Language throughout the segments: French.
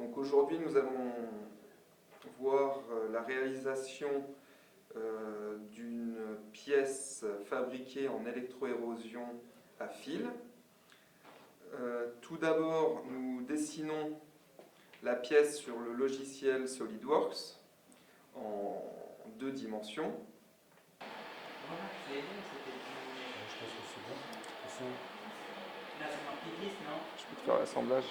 Donc aujourd'hui, nous allons voir la réalisation d'une pièce fabriquée en électroérosion à fil. Tout d'abord, nous dessinons la pièce sur le logiciel SolidWorks en 2 dimensions. Voilà, c'est bon, c'était du... Je pense que c'est bon. De toute façon, Là, c'est marqué 10, non? Je peux te faire l'assemblage.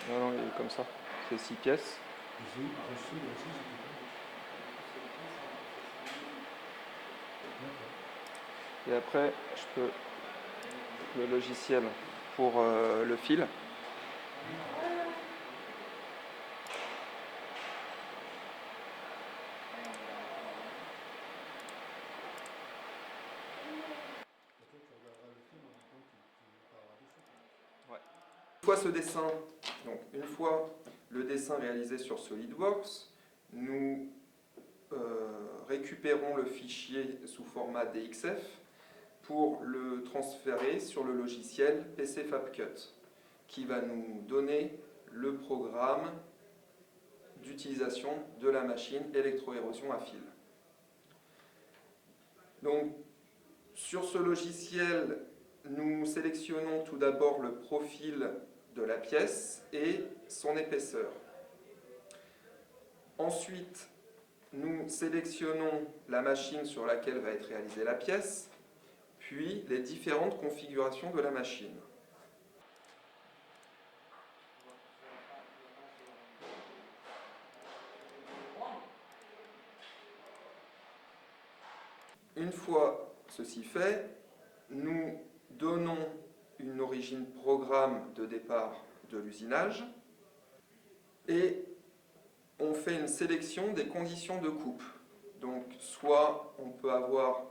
Non, il est comme ça. C'est 6 pièces. ici, aussi, c'était bon. Et après, je peux le logiciel pour le fil. Une fois ce dessin, donc une fois le dessin réalisé sur SolidWorks, nous récupérons le fichier sous format DXF pour le transférer sur le logiciel PC FabCut, qui va nous donner le programme d'utilisation de la machine électroérosion à fil. Donc, sur ce logiciel, nous sélectionnons tout d'abord le profil de la pièce et son épaisseur. Ensuite, nous sélectionnons la machine sur laquelle va être réalisée la pièce, puis les différentes configurations de la machine. Une fois ceci fait, nous donnons une origine programme de départ de l'usinage et on fait une sélection des conditions de coupe. Donc soit on peut avoir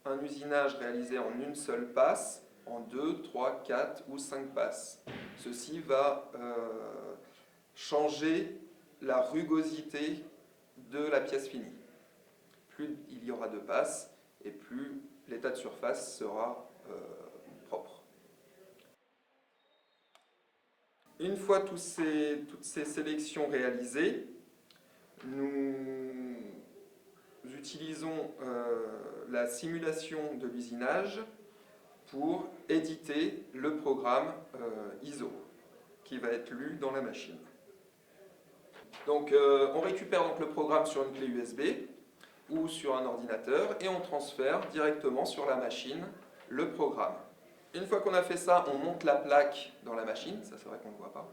un usinage réalisé en une seule passe, en 2, 3, 4 ou 5 passes. Ceci va changer la rugosité de la pièce finie. Plus il y aura de passes et plus l'état de surface sera propre. Une fois toutes ces sélections réalisées, nous utilisons la simulation de l'usinage pour éditer le programme ISO qui va être lu dans la machine. Donc on récupère donc le programme sur une clé USB ou sur un ordinateur et on transfère directement sur la machine le programme. Une fois qu'on a fait ça, on monte la plaque dans la machine, ça c'est vrai qu'on ne le voit pas.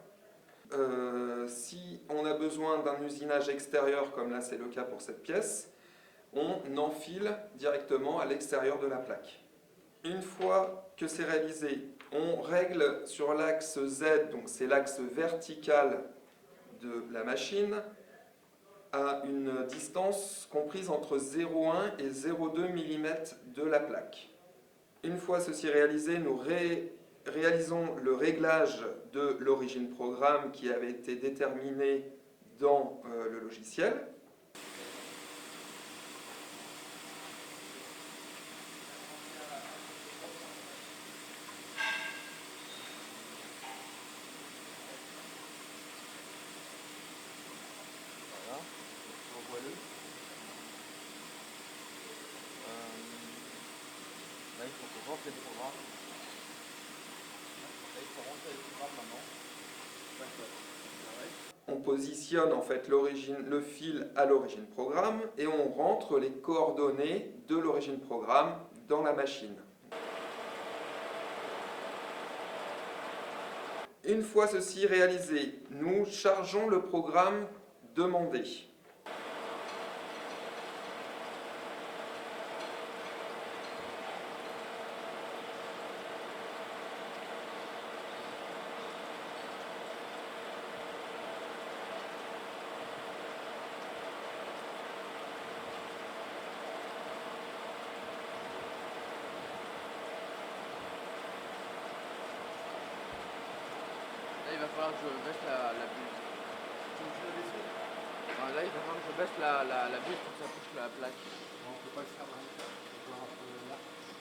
Si on a besoin d'un usinage extérieur, comme là c'est le cas pour cette pièce, on enfile directement à l'extérieur de la plaque. Une fois que c'est réalisé, on règle sur l'axe Z, donc c'est l'axe vertical de la machine, à une distance comprise entre 0,1 et 0,2 mm de la plaque. Une fois ceci réalisé, nous réalisons le réglage de l'origine programme qui avait été déterminée dans le logiciel. Voilà, revois-le. Là, il faut qu'on rentre les programmes. Là, il faut rentrer les programmes maintenant. On positionne en fait le fil à l'origine programme et on rentre les coordonnées de l'origine programme dans la machine. Une fois ceci réalisé, nous chargeons le programme demandé. Là, il va falloir que je baisse la buse. Tu veux la baisser? Enfin, là, il va falloir que je baisse la buse pour que ça touche la plaque. On ne peut pas le faire là. On peut voir un peu là.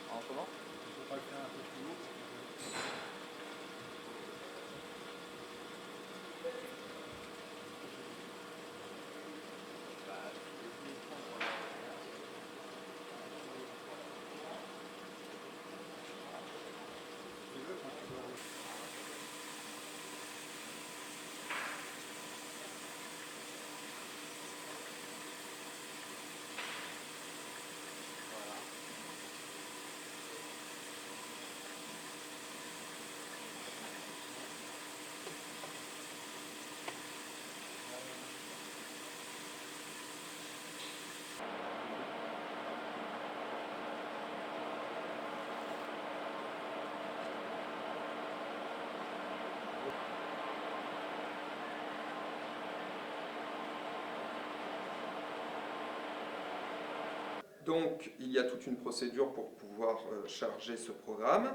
En comment? On ne peut pas le faire un peu plus haut. Donc, il y a toute une procédure pour pouvoir charger ce programme.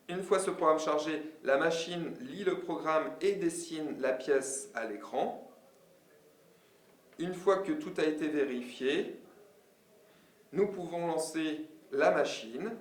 Une fois ce programme chargé, la machine lit le programme et dessine la pièce à l'écran. Une fois que tout a été vérifié, nous pouvons lancer la machine.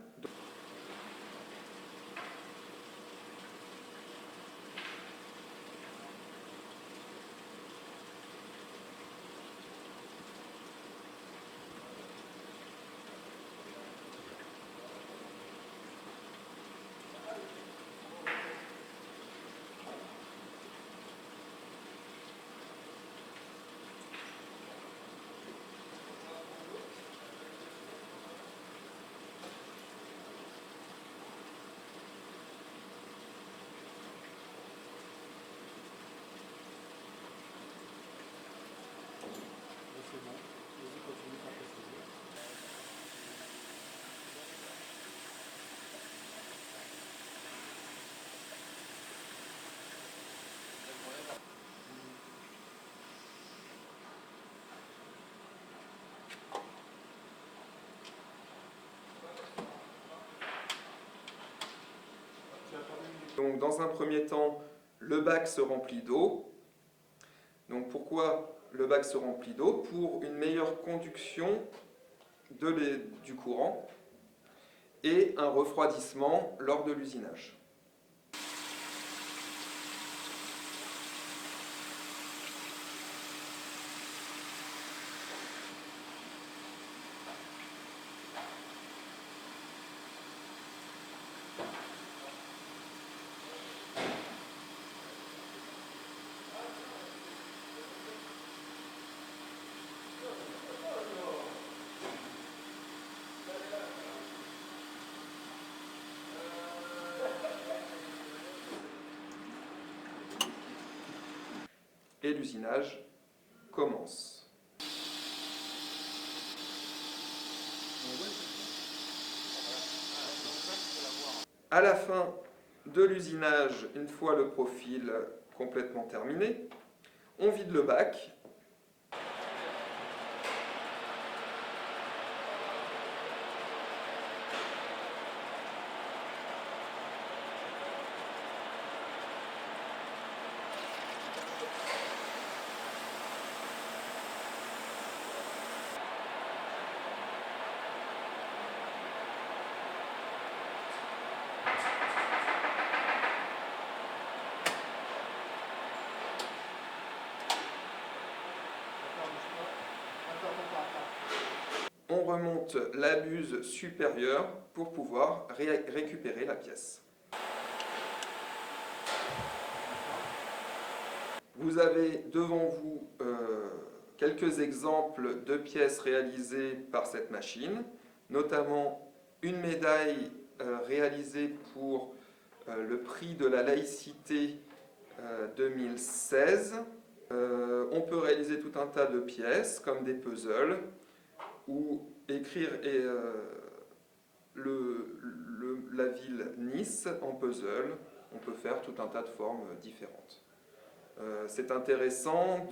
C'est bon. Vas-y, continue par préciser. Donc, dans un premier temps, le bac se remplit d'eau. Donc, pourquoi le bac se remplit d'eau? Pour une meilleure conduction du courant et un refroidissement lors de l'usinage. Et l'usinage commence. À la fin de l'usinage, une fois le profil complètement terminé, on vide le bac. On remonte la buse supérieure pour pouvoir récupérer la pièce. Vous avez devant vous quelques exemples de pièces réalisées par cette machine, notamment une médaille réalisée pour le prix de la laïcité 2016. On peut réaliser tout un tas de pièces comme des puzzles ou écrire la ville Nice en puzzle. On peut faire tout un tas de formes différentes. C'est intéressant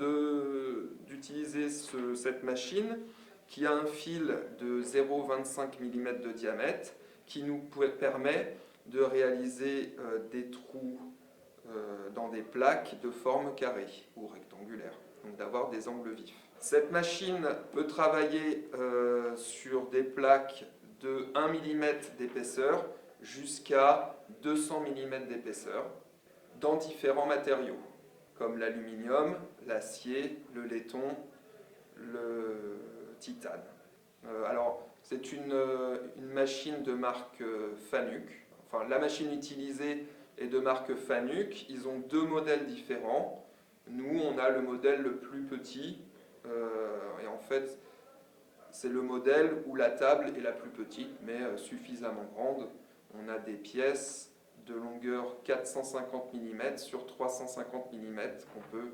d'utiliser cette machine qui a un fil de 0,25 mm de diamètre qui nous permet de réaliser des trous dans des plaques de forme carrée ou rectangulaire, donc d'avoir des angles vifs. Cette machine peut travailler sur des plaques de 1 mm d'épaisseur jusqu'à 200 mm d'épaisseur dans différents matériaux comme l'aluminium, l'acier, le laiton, le titane. Alors, c'est une machine de marque Fanuc. Enfin, la machine utilisée est de marque Fanuc. Ils ont deux modèles différents. Nous, on a le modèle le plus petit. Et en fait, c'est le modèle où la table est la plus petite, mais suffisamment grande. On a des pièces de longueur 450 mm sur 350 mm qu'on peut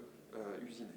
usiner.